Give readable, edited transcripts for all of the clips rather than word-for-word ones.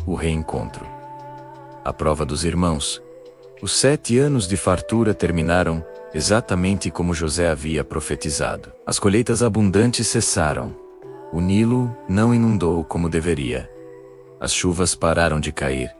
o reencontro. A prova dos irmãos. Os 7 anos de fartura terminaram exatamente como José havia profetizado. As colheitas abundantes cessaram. O Nilo não inundou como deveria. As chuvas pararam de cair.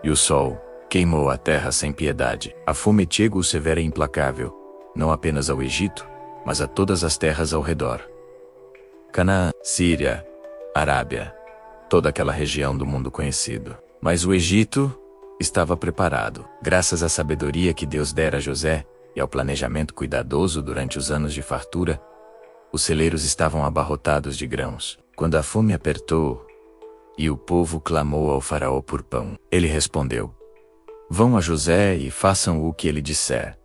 E o sol queimou a terra sem piedade. A fome chegou severa e implacável, não apenas ao Egito, mas a todas as terras ao redor. Canaã, Síria, Arábia, toda aquela região do mundo conhecido. Mas o Egito estava preparado, graças à sabedoria que Deus dera a José e ao planejamento cuidadoso durante os anos de fartura. Os celeiros estavam abarrotados de grãos. Quando a fome apertou e o povo clamou ao faraó por pão, ele respondeu: "Vão a José e façam o que ele disser."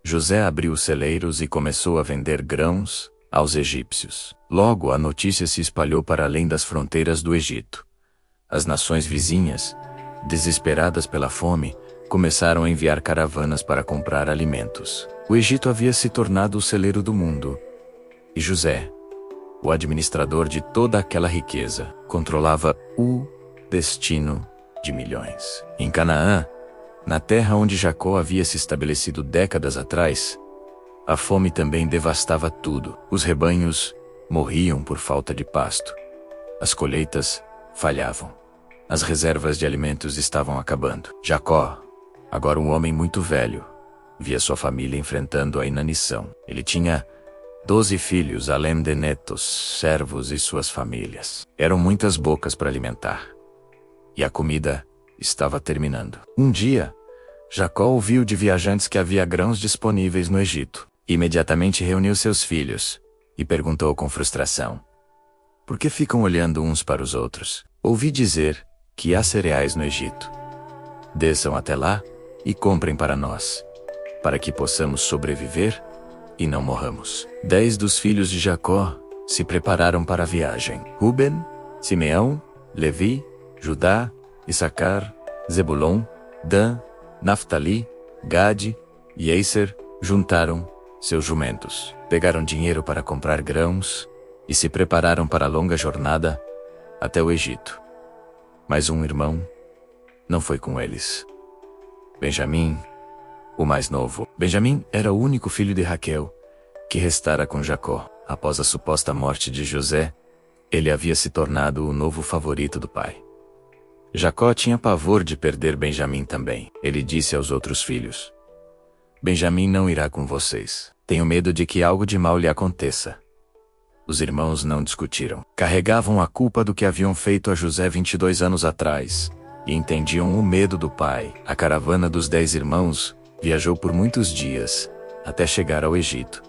José abriu os celeiros e começou a vender grãos aos egípcios. Logo a notícia se espalhou para além das fronteiras do Egito. As nações vizinhas, desesperadas pela fome, começaram a enviar caravanas para comprar alimentos. O Egito havia se tornado o celeiro do mundo. E José, o administrador de toda aquela riqueza, controlava o destino de milhões. Em Canaã, na terra onde Jacó havia se estabelecido décadas atrás, a fome também devastava tudo. Os rebanhos morriam por falta de pasto. As colheitas falhavam. As reservas de alimentos estavam acabando. Jacó, agora um homem muito velho, via sua família enfrentando a inanição. Ele tinha 12 filhos, além de netos, servos e suas famílias. Eram muitas bocas para alimentar. E a comida estava terminando. Um dia, Jacó ouviu de viajantes que havia grãos disponíveis no Egito. Imediatamente reuniu seus filhos e perguntou com frustração: "Por que ficam olhando uns para os outros? Ouvi dizer que há cereais no Egito. Desçam até lá e comprem para nós, para que possamos sobreviver e não morramos." 10 dos filhos de Jacó se prepararam para a viagem. Ruben, Simeão, Levi, Judá, Issacar, Zebulon, Dan, Naftali, Gade e Aser juntaram seus jumentos. Pegaram dinheiro para comprar grãos e se prepararam para a longa jornada até o Egito. Mas um irmão não foi com eles. Benjamim, o mais novo. Benjamim era o único filho de Raquel que restara com Jacó. Após a suposta morte de José, ele havia se tornado o novo favorito do pai. Jacó tinha pavor de perder Benjamim também. Ele disse aos outros filhos: "Benjamim não irá com vocês. Tenho medo de que algo de mal lhe aconteça." Os irmãos não discutiram. Carregavam a culpa do que haviam feito a José 22 anos atrás e entendiam o medo do pai. A caravana dos 10 irmãos viajou por muitos dias até chegar ao Egito.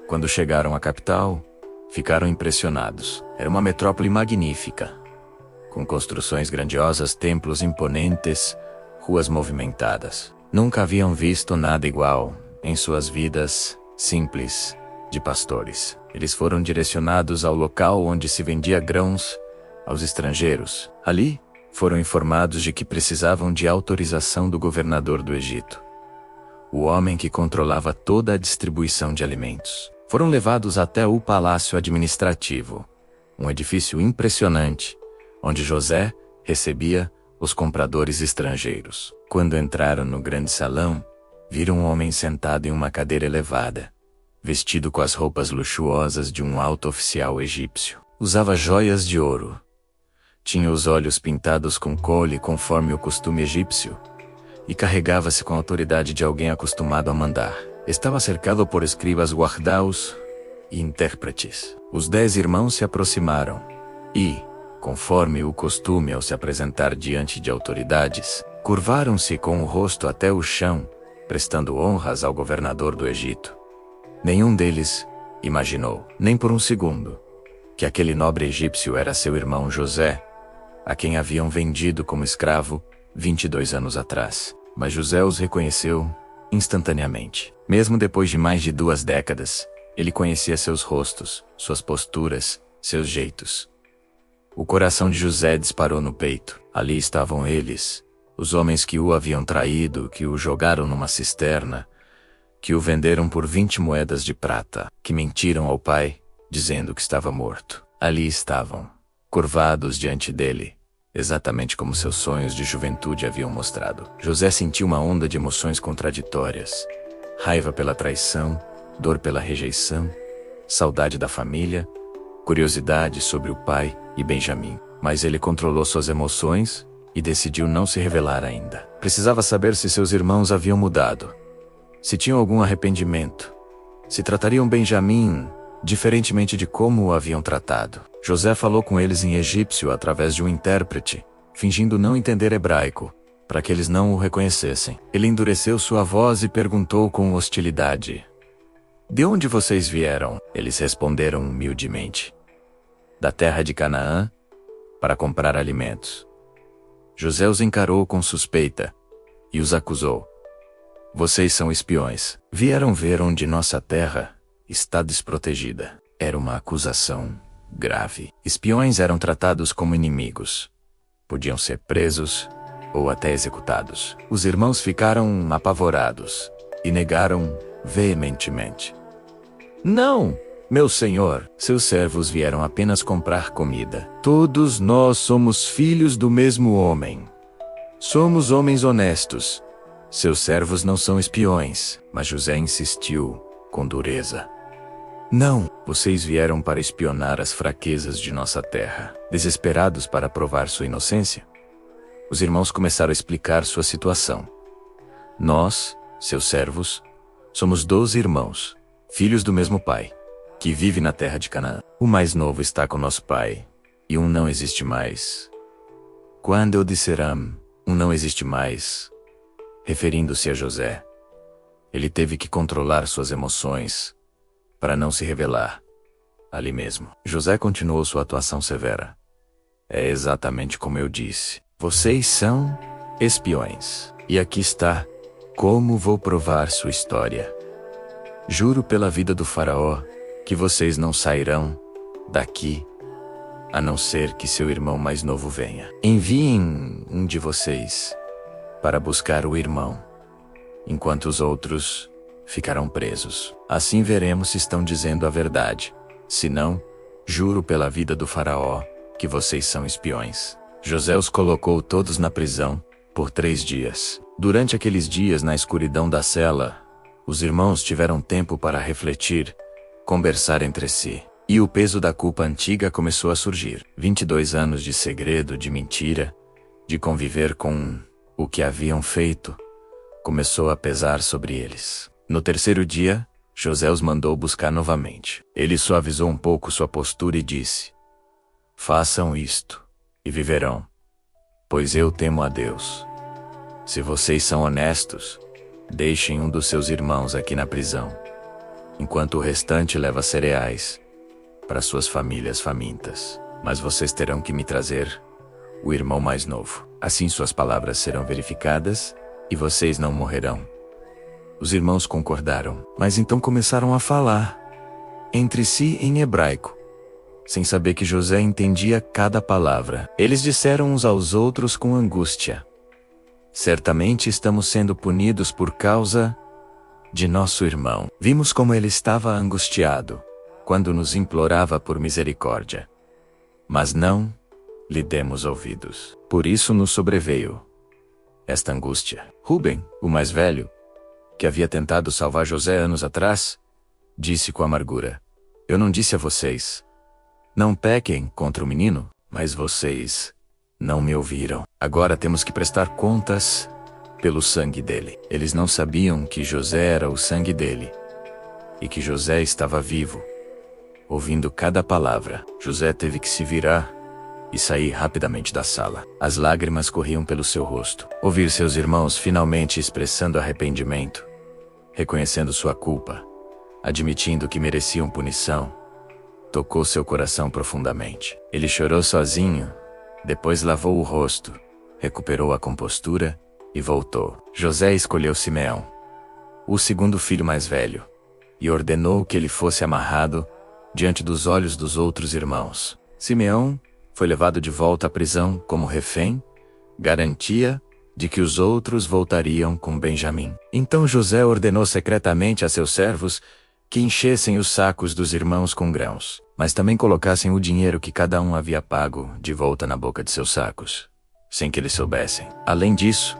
Quando chegaram à capital, ficaram impressionados. Era uma metrópole magnífica, com construções grandiosas, templos imponentes, ruas movimentadas. Nunca haviam visto nada igual em suas vidas simples de pastores. Eles foram direcionados ao local onde se vendia grãos aos estrangeiros. Ali, foram informados de que precisavam de autorização do governador do Egito, o homem que controlava toda a distribuição de alimentos. Foram levados até o palácio administrativo, um edifício impressionante, onde José recebia os compradores estrangeiros. Quando entraram no grande salão, viram um homem sentado em uma cadeira elevada, vestido com as roupas luxuosas de um alto oficial egípcio. Usava joias de ouro. Tinha os olhos pintados com cole conforme o costume egípcio, e carregava-se com a autoridade de alguém acostumado a mandar. Estava cercado por escribas, guardaos e intérpretes. Os 10 irmãos se aproximaram e, conforme o costume ao se apresentar diante de autoridades, curvaram-se com o rosto até o chão, prestando honras ao governador do Egito. Nenhum deles imaginou, nem por um segundo, que aquele nobre egípcio era seu irmão José, a quem haviam vendido como escravo 22 anos atrás. Mas José os reconheceu instantaneamente. Mesmo depois de mais de 2 décadas, ele conhecia seus rostos, suas posturas, seus jeitos. O coração de José disparou no peito. Ali estavam eles, os homens que o haviam traído, que o jogaram numa cisterna, que o venderam por 20 moedas de prata, que mentiram ao pai, dizendo que estava morto. Ali estavam, curvados diante dele, exatamente como seus sonhos de juventude haviam mostrado. José sentiu uma onda de emoções contraditórias: raiva pela traição, dor pela rejeição, saudade da família, curiosidade sobre o pai e Benjamim. Mas ele controlou suas emoções e decidiu não se revelar ainda. Precisava saber se seus irmãos haviam mudado, se tinham algum arrependimento, se tratariam Benjamim diferentemente de como o haviam tratado. José falou com eles em egípcio através de um intérprete, fingindo não entender hebraico, para que eles não o reconhecessem. Ele endureceu sua voz e perguntou com hostilidade: "De onde vocês vieram?" Eles responderam humildemente: "Da terra de Canaã, para comprar alimentos." José os encarou com suspeita e os acusou: "Vocês são espiões. Vieram ver onde nossa terra está desprotegida." Era uma acusação grave. Espiões eram tratados como inimigos. Podiam ser presos ou até executados. Os irmãos ficaram apavorados e negaram veementemente: "Não, meu senhor, seus servos vieram apenas comprar comida. Todos nós somos filhos do mesmo homem. Somos homens honestos. Seus servos não são espiões." Mas José insistiu com dureza: "Não, vocês vieram para espionar as fraquezas de nossa terra." Desesperados para provar sua inocência, os irmãos começaram a explicar sua situação. "Nós, seus servos, somos 12 irmãos, filhos do mesmo pai, que vive na terra de Canaã. O mais novo está com nosso pai, e um não existe mais. Quando eu disser um não existe mais, referindo-se a José, ele teve que controlar suas emoções para não se revelar ali mesmo." José continuou sua atuação severa: "É exatamente como eu disse. Vocês são espiões. E aqui está como vou provar sua história. Juro pela vida do faraó que vocês não sairão daqui, a não ser que seu irmão mais novo venha. Enviem um de vocês para buscar o irmão, enquanto os outros ficarão presos. Assim veremos se estão dizendo a verdade. Se não, juro pela vida do faraó que vocês são espiões." José os colocou todos na prisão por 3 dias. Durante aqueles dias, na escuridão da cela, os irmãos tiveram tempo para refletir, conversar entre si. E o peso da culpa antiga começou a surgir. 22 anos de segredo, de mentira, de conviver com o que haviam feito, começou a pesar sobre eles. No 3º dia, José os mandou buscar novamente. Ele suavizou um pouco sua postura e disse: "Façam isto, e viverão, pois eu temo a Deus. Se vocês são honestos, deixem um dos seus irmãos aqui na prisão, enquanto o restante leva cereais para suas famílias famintas. Mas vocês terão que me trazer o irmão mais novo. Assim suas palavras serão verificadas e vocês não morrerão." Os irmãos concordaram, mas então começaram a falar entre si em hebraico, sem saber que José entendia cada palavra. Eles disseram uns aos outros com angústia: "Certamente estamos sendo punidos por causa de nosso irmão. Vimos como ele estava angustiado quando nos implorava por misericórdia, mas não lhe demos ouvidos. Por isso nos sobreveio esta angústia." Ruben, o mais velho, que havia tentado salvar José anos atrás, disse com amargura: "Eu não disse a vocês: não pequem contra o menino, mas vocês não me ouviram. Agora temos que prestar contas pelo sangue dele." Eles não sabiam que José era o sangue dele, e que José estava vivo, ouvindo cada palavra. José teve que se virar e sair rapidamente da sala. As lágrimas corriam pelo seu rosto. Ouvir seus irmãos finalmente expressando arrependimento, reconhecendo sua culpa, admitindo que mereciam punição, tocou seu coração profundamente. Ele chorou sozinho, depois lavou o rosto, recuperou a compostura e voltou. José escolheu Simeão, o segundo filho mais velho, e ordenou que ele fosse amarrado diante dos olhos dos outros irmãos. Simeão foi levado de volta à prisão como refém, garantia de que os outros voltariam com Benjamim. Então José ordenou secretamente a seus servos que enchessem os sacos dos irmãos com grãos, mas também colocassem o dinheiro que cada um havia pago de volta na boca de seus sacos, sem que eles soubessem. Além disso,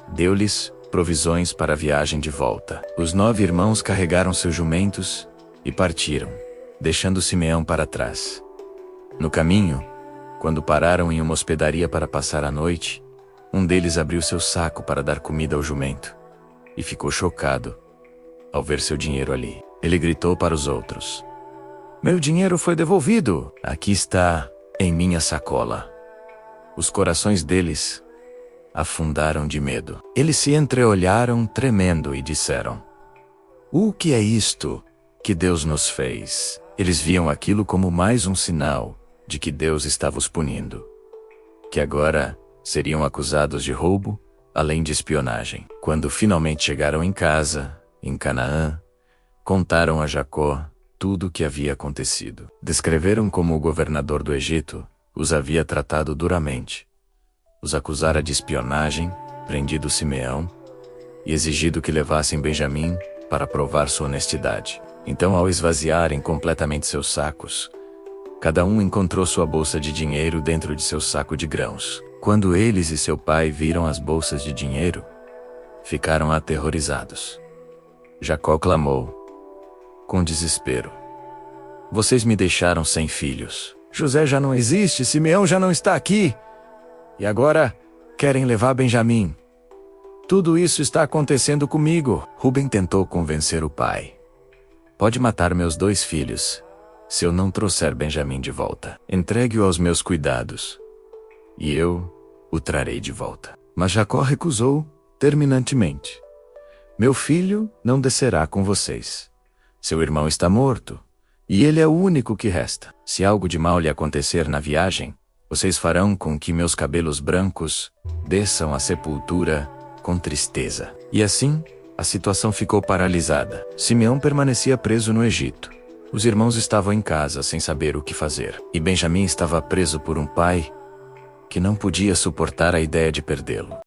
deu-lhes provisões para a viagem de volta. Os 9 irmãos carregaram seus jumentos e partiram, deixando Simeão para trás. No caminho, quando pararam em uma hospedaria para passar a noite, um deles abriu seu saco para dar comida ao jumento e ficou chocado ao ver seu dinheiro ali. Ele gritou para os outros: "Meu dinheiro foi devolvido! Aqui está, em minha sacola." Os corações deles afundaram de medo. Eles se entreolharam tremendo e disseram: "O que é isto que Deus nos fez?" Eles viam aquilo como mais um sinal de que Deus estava os punindo, que agora seriam acusados de roubo, além de espionagem. Quando finalmente chegaram em casa, em Canaã, contaram a Jacó tudo o que havia acontecido. Descreveram como o governador do Egito os havia tratado duramente, os acusara de espionagem, prendido Simeão e exigido que levassem Benjamim para provar sua honestidade. Então, ao esvaziarem completamente seus sacos, cada um encontrou sua bolsa de dinheiro dentro de seu saco de grãos. Quando eles e seu pai viram as bolsas de dinheiro, ficaram aterrorizados. Jacó clamou, com desespero: "Vocês me deixaram sem filhos. José já não existe, Simeão já não está aqui. E agora querem levar Benjamim. Tudo isso está acontecendo comigo." Rúben tentou convencer o pai: "Pode matar meus 2 filhos, se eu não trouxer Benjamim de volta. Entregue-o aos meus cuidados, e eu o trarei de volta." Mas Jacó recusou terminantemente: "Meu filho não descerá com vocês. Seu irmão está morto, e ele é o único que resta. Se algo de mal lhe acontecer na viagem, vocês farão com que meus cabelos brancos desçam à sepultura com tristeza." E assim, a situação ficou paralisada. Simeão permanecia preso no Egito. Os irmãos estavam em casa sem saber o que fazer. E Benjamim estava preso por um pai que não podia suportar a ideia de perdê-lo.